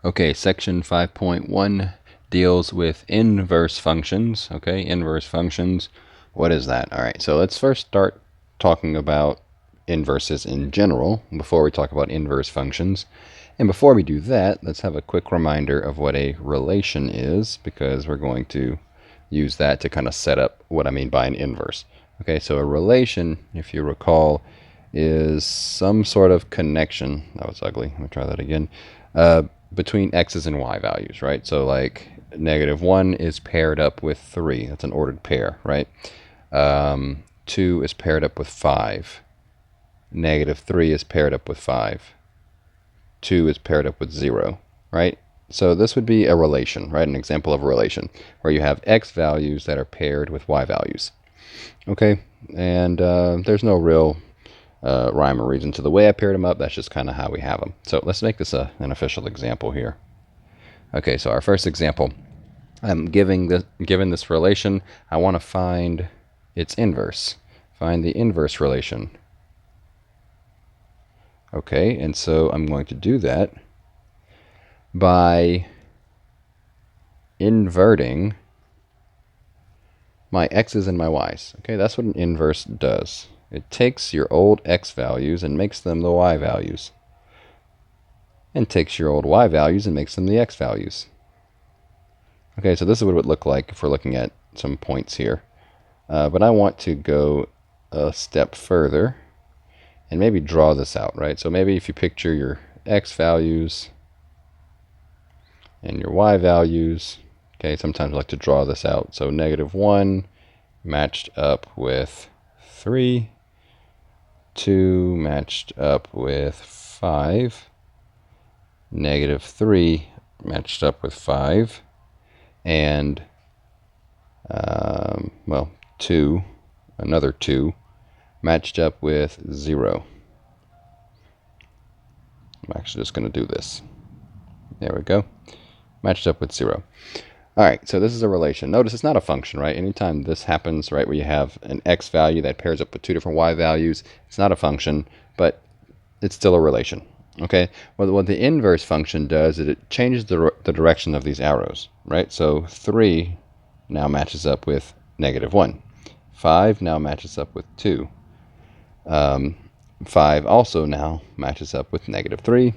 Okay, section 5.1 deals with inverse functions. Okay, inverse functions. What is that? All right, so let's first start talking about inverses in general before we talk about inverse functions. And before we do that, let's have a quick reminder of what a relation is, because we're going to use that to kind of set up what I mean by an inverse. Okay, so a relation, if you recall, is some sort of connection. That was ugly. Let me try that again. Between x's and y values, right? So like -1 is paired up with 3. That's an ordered pair, right? 2 is paired up with 5. -3 is paired up with 5. 2 is paired up with 0, right? So this would be a relation, right? An example of a relation where you have x values that are paired with y values. Okay, and there's no real rhyme or reason to the way I paired them up. That's just kind of how we have them. So let's make this an official example here. Okay, so our first example, I'm given this relation. I want to find its inverse. Find the inverse relation. Okay, and so I'm going to do that by inverting my x's and my y's. Okay, that's what an inverse does. It takes your old x values and makes them the y values, and takes your old y values and makes them the x values. Okay, so this is what it would look like if we're looking at some points here. But I want to go a step further and maybe draw this out, right? So maybe if you picture your x values and your y values, okay, sometimes I like to draw this out. So -1 matched up with 3, 2 matched up with 5, -3 matched up with 5, and well, 2, another 2 matched up with 0. I'm actually just going to do this. There we go. Matched up with 0. All right, so this is a relation. Notice it's not a function, right? Anytime this happens, right, where you have an x value that pairs up with 2 different y values, it's not a function, but it's still a relation. Okay, well, what the inverse function does is it changes the direction of these arrows, right? So 3 now matches up with -1. 5 now matches up with 2. 5 also now matches up with -3,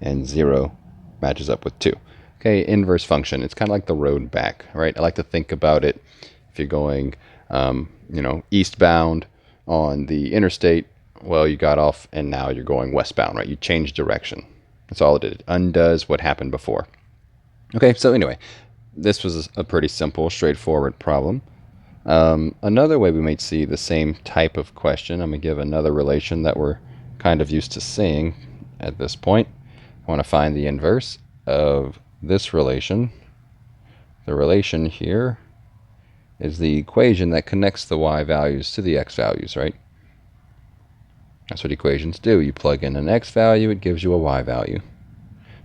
and 0 matches up with 2. Okay, inverse function. It's kind of like the road back, right? I like to think about it if you're going, eastbound on the interstate. Well, you got off and now you're going westbound, right? You changed direction. That's all it did. It undoes what happened before. Okay, so anyway, this was a pretty simple, straightforward problem. Another way we might see the same type of question, I'm going to give another relation that we're kind of used to seeing at this point. I want to find the inverse of this relation. The relation here is the equation that connects the y values to the x values, right? That's what equations do. You plug in an x value, it gives you a y value.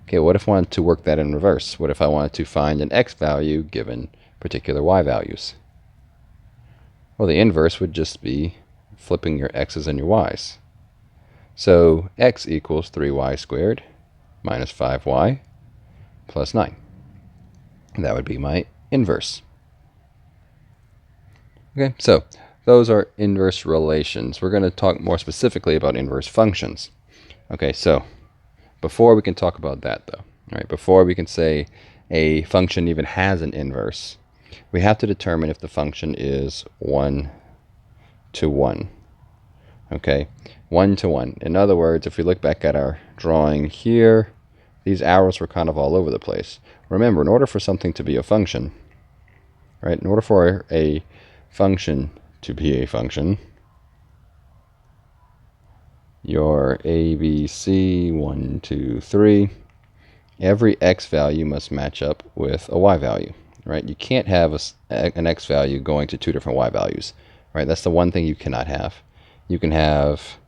Okay, what if I wanted to work that in reverse? What if I wanted to find an x value given particular y values? Well, the inverse would just be flipping your x's and your y's. So x equals 3y squared minus 5y plus 9. And that would be my inverse. Okay, so those are inverse relations. We're going to talk more specifically about inverse functions. Okay, so before we can talk about that, though, right, before we can say a function even has an inverse, we have to determine if the function is 1 to 1. Okay, 1 to 1. In other words, if we look back at our drawing here, these arrows were kind of all over the place. Remember, in order for something to be a function, right, in order for a function to be a function, your a, b, c, 1, 2, 3, every x value must match up with a y value, right? You can't have an x value going to 2 different y values, right? That's the one thing you cannot have. You can have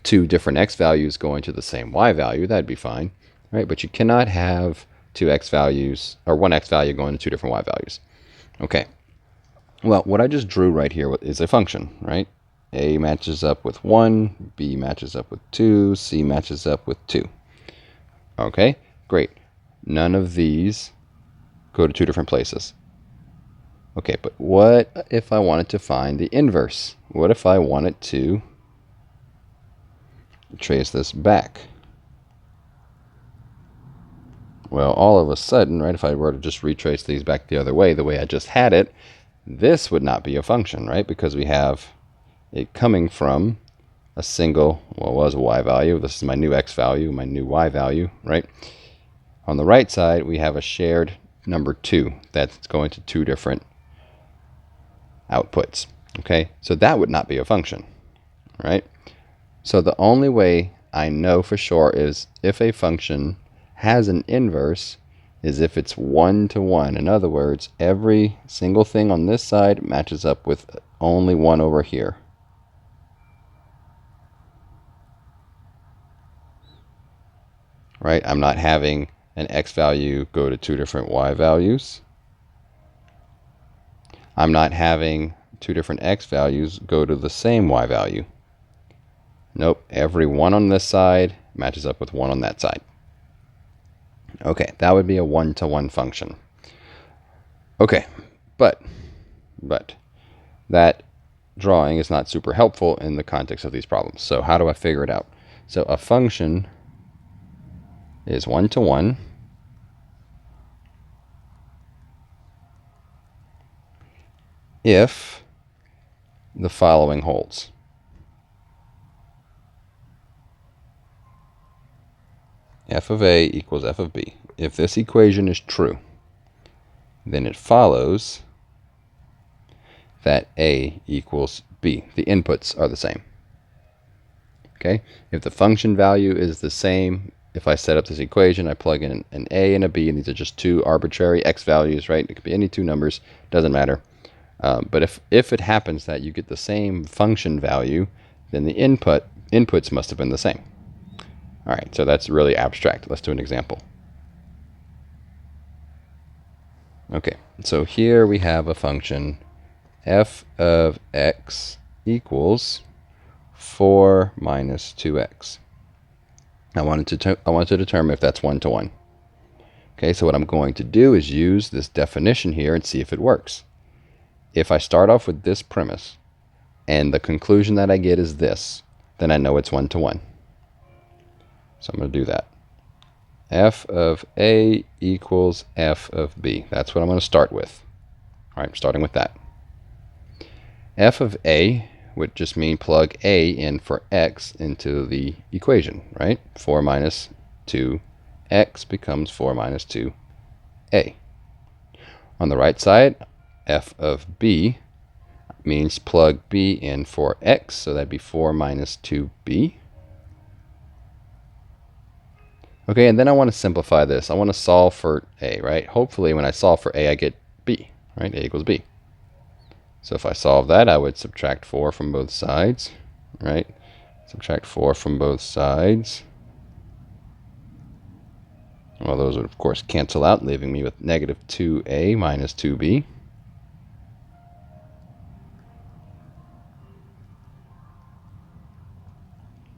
2 different x values going to the same y value. That'd be fine, right? But you cannot have 2 x values or 1 x value going to 2 different y values. Okay. Well, what I just drew right here is a function, right? A matches up with 1, B matches up with 2, C matches up with 2. Okay, great. None of these go to two different places. Okay, but what if I wanted to find the inverse? What if I wanted to trace this back? Well, all of a sudden, right, if I were to just retrace these back the other way, the way I just had it, this would not be a function, right? Because we have it coming from a single, well, it was a y value. This is my new x value, my new y value, right? On the right side, we have a shared number 2 that's going to two different outputs. Okay, so that would not be a function, right? So the only way I know for sure is if a function has an inverse is if it's 1 to 1. In other words, every single thing on this side matches up with only 1 over here. Right? I'm not having an x value go to two different y values. I'm not having two different x values go to the same y value. Nope, every 1 on this side matches up with 1 on that side. Okay, that would be a 1-to-1 function. Okay, but that drawing is not super helpful in the context of these problems. So how do I figure it out? So a function is 1-to-1 if the following holds. F of A equals F of B. If this equation is true, then it follows that A equals B. The inputs are the same. Okay? If the function value is the same, if I set up this equation, I plug in an A and a B, and these are just two arbitrary x values, right? It could be any two numbers, doesn't matter. But if it happens that you get the same function value, then the inputs must have been the same. All right, so that's really abstract. Let's do an example. Okay, so here we have a function f of x equals 4 minus 2x. I want to determine if that's 1-to-1. Okay, so what I'm going to do is use this definition here and see if it works. If I start off with this premise and the conclusion that I get is this, then I know it's 1-to-1. So I'm going to do that. F of A equals F of B. That's what I'm going to start with. All right, I'm starting with that. F of A would just mean plug A in for x into the equation, right? 4 minus 2x becomes 4 minus 2a. On the right side, F of B means plug B in for x, so that'd be 4 minus 2b. Okay, and then I want to simplify this. I want to solve for a, right? Hopefully when I solve for a, I get b, right? A equals b. So if I solve that, I would subtract 4 from both sides, right? Subtract 4 from both sides. Well, those would, of course, cancel out, leaving me with negative 2a minus 2b.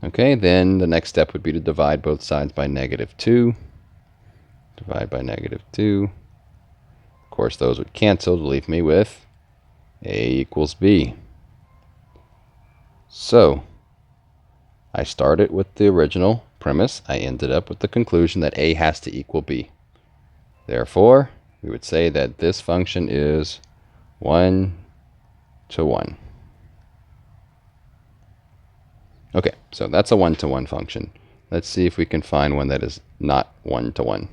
Okay, then the next step would be to divide both sides by negative 2. Divide by negative 2. Of course, those would cancel to leave me with a equals b. So I started with the original premise. I ended up with the conclusion that a has to equal b. Therefore, we would say that this function is 1-to-1. Okay, so that's a 1-to-1 function. Let's see if we can find one that is not 1-to-1.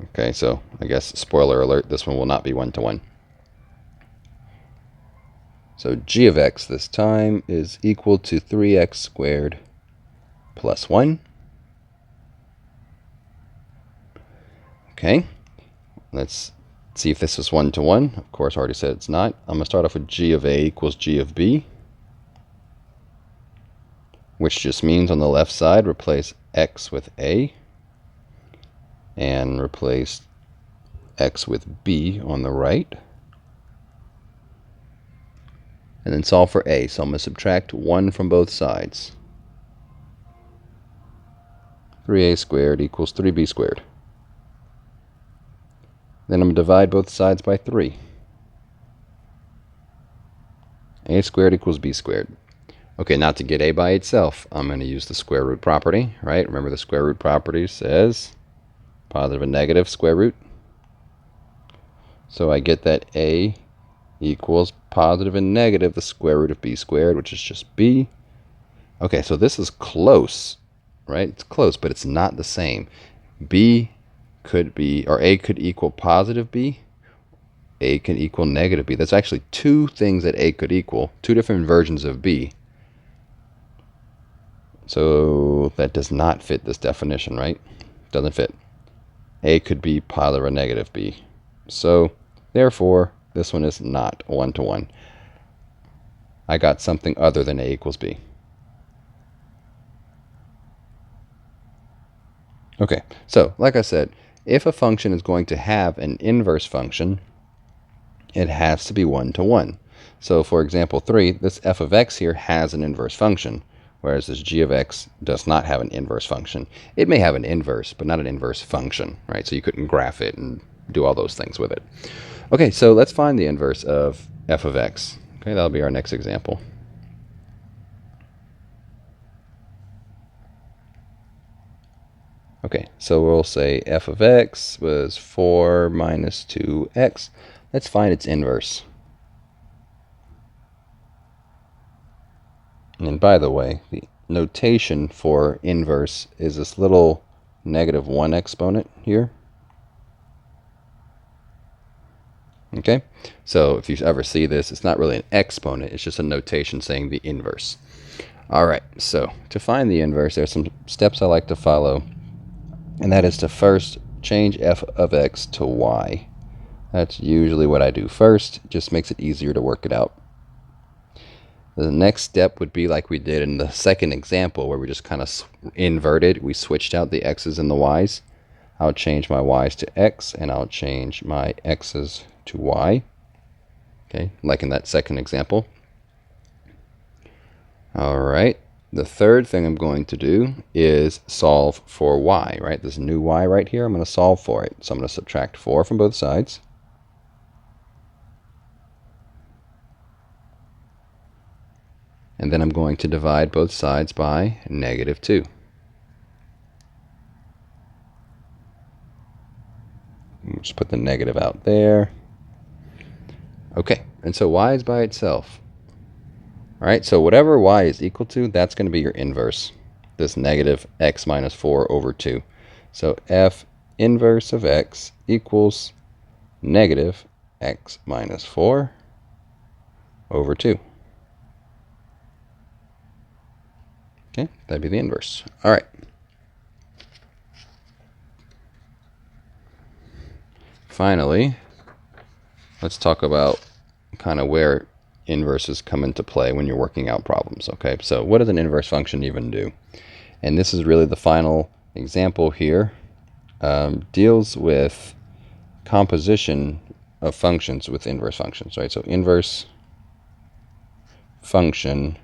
Okay, so I guess spoiler alert, this one will not be 1-to-1. So g of x this time is equal to 3x squared plus 1. Okay, let's see if this is 1-to-1. Of course, I already said it's not. I'm going to start off with g of a equals g of b, which just means on the left side, replace x with a, and replace x with b on the right. and then solve for a. So I'm going to subtract 1 from both sides. 3a squared equals 3b squared. Then I'm going to divide both sides by 3. A squared equals b squared. Okay, now to get a by itself, I'm going to use the square root property, right? Remember the square root property says positive and negative square root. So I get that a equals positive and negative the square root of b squared, which is just b. Okay, so this is close, right? It's close, but it's not the same. B could be, or a could equal positive b. A can equal negative b. That's actually two things that a could equal, two different versions of b. So that does not fit this definition, right? Doesn't fit. A could be positive or negative b. So therefore, this one is not 1-to-1. I got something other than a equals b. Okay, so like I said, if a function is going to have an inverse function, it has to be 1-to-1. So for example 3, this f of x here has an inverse function, whereas this g of x does not have an inverse function. It may have an inverse, but not an inverse function, right? So you couldn't graph it and do all those things with it. Okay, so let's find the inverse of f of x. Okay, that'll be our next example. Okay, so we'll say f of x was 4 minus 2x. Let's find its inverse. And by the way, the notation for inverse is this little negative 1 exponent here. Okay, so if you ever see this, it's not really an exponent, it's just a notation saying the inverse. All right, so to find the inverse, there's some steps I like to follow, and that is to first change f of x to y. That's usually what I do first. It just makes it easier to work it out. The next step would be like we did in the second example where we just kind of inverted. We switched out the x's and the y's. I'll change my y's to x and I'll change my x's to y. Okay, like in that second example. All right. The third thing I'm going to do is solve for y, right? This new y right here, I'm going to solve for it. So I'm going to subtract 4 from both sides. And then I'm going to divide both sides by negative 2. Just put the negative out there. Okay, and so y is by itself. All right, so whatever y is equal to, that's going to be your inverse. This negative x minus 4 over 2. So f inverse of x equals negative x minus 4 over 2. Okay, that'd be the inverse. All right. Finally, let's talk about kind of where inverses come into play when you're working out problems. Okay, so what does an inverse function even do? And this is really the final example here. Deals with composition of functions with inverse functions, right? So inverse function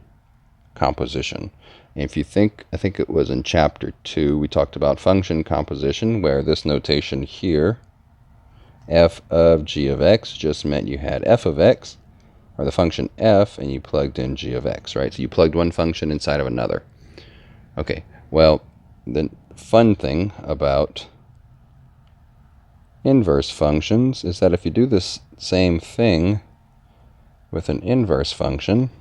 composition. And if you think, I think it was in chapter 2, we talked about function composition, where this notation here, f of g of x, just meant you had f of x, or the function f, and you plugged in g of x, right? So you plugged one function inside of another. Okay, well, the fun thing about inverse functions is that if you do this same thing with an inverse function,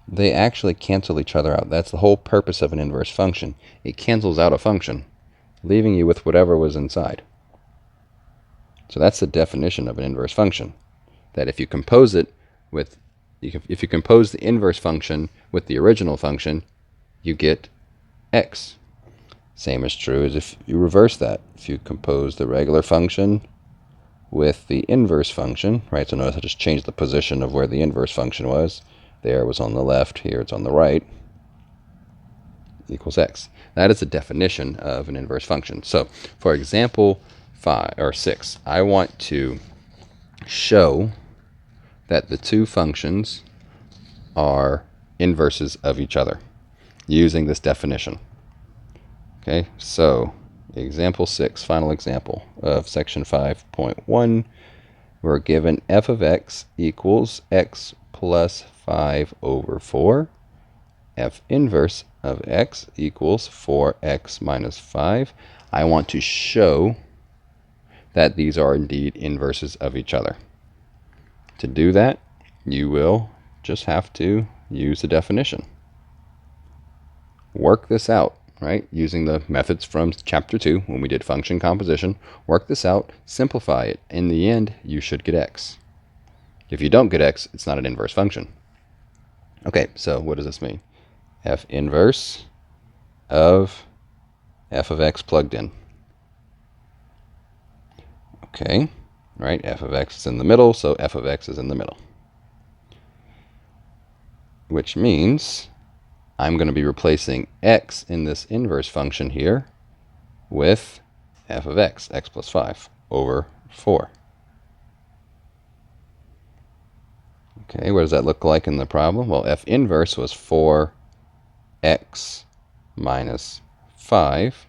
they actually cancel each other out. That's the whole purpose of an inverse function. It cancels out a function, leaving you with whatever was inside. So that's the definition of an inverse function. That if you compose it with, if you compose the inverse function with the original function, you get x. Same is true as if you reverse that. If you compose the regular function with the inverse function, right? So notice I just changed the position of where the inverse function was. There it was on the left, here it's on the right, equals x. That is the definition of an inverse function. So for example 5 or 6, I want to show that the two functions are inverses of each other using this definition. Okay, so example 6, final example of section 5.1, we're given f of x equals x plus 5 over 4. F inverse of x equals 4x minus 5. I want to show that these are indeed inverses of each other. To do that, you will just have to use the definition. Work this out, right? Using the methods from chapter 2 when we did function composition. Work this out, simplify it. In the end, you should get x. If you don't get x, it's not an inverse function. Okay, so what does this mean? F inverse of f of x plugged in. Okay, right? F of x is in the middle, so f of x is in the middle. Which means I'm going to be replacing x in this inverse function here with f of x, x plus 5 over 4. Okay, what does that look like in the problem? Well, f inverse was 4x minus 5,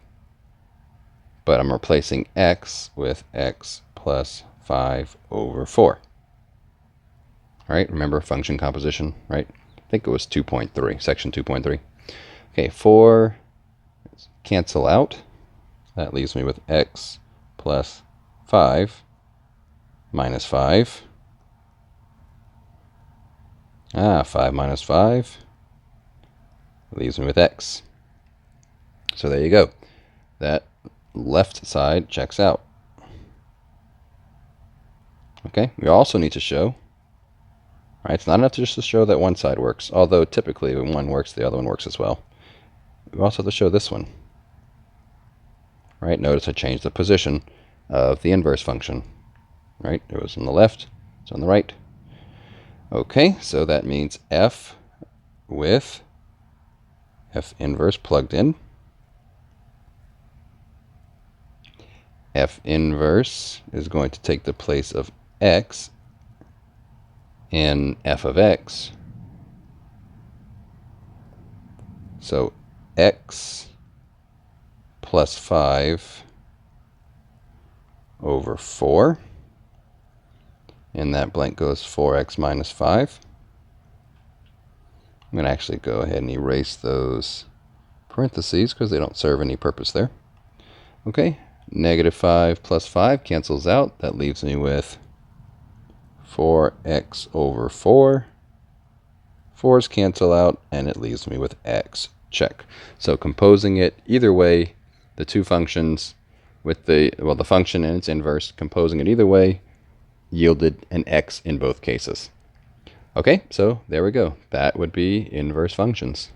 but I'm replacing x with x plus 5 over 4. All right, remember function composition, right? I think it was 2.3, section 2.3. Okay, 4 cancel out. That leaves me with x plus 5 minus 5. 5 minus 5 leaves me with x. So there you go. That left side checks out. Okay, we also need to show, right? It's not enough just to show that one side works, although typically when one works, the other one works as well. We also have to show this one. Right? Notice I changed the position of the inverse function. Right? It was on the left, it's on the right. Okay, so that means f with f inverse plugged in. F inverse is going to take the place of x in f of x. So x plus 5 over 4. And that blank goes 4x minus 5. I'm going to actually go ahead and erase those parentheses because they don't serve any purpose there. Okay, negative 5 plus 5 cancels out. That leaves me with 4x over 4. 4's cancel out, and it leaves me with x. Check. So composing it either way, the two functions with the function and its inverse, composing it either way, yielded an x in both cases. Okay, so there we go. That would be inverse functions.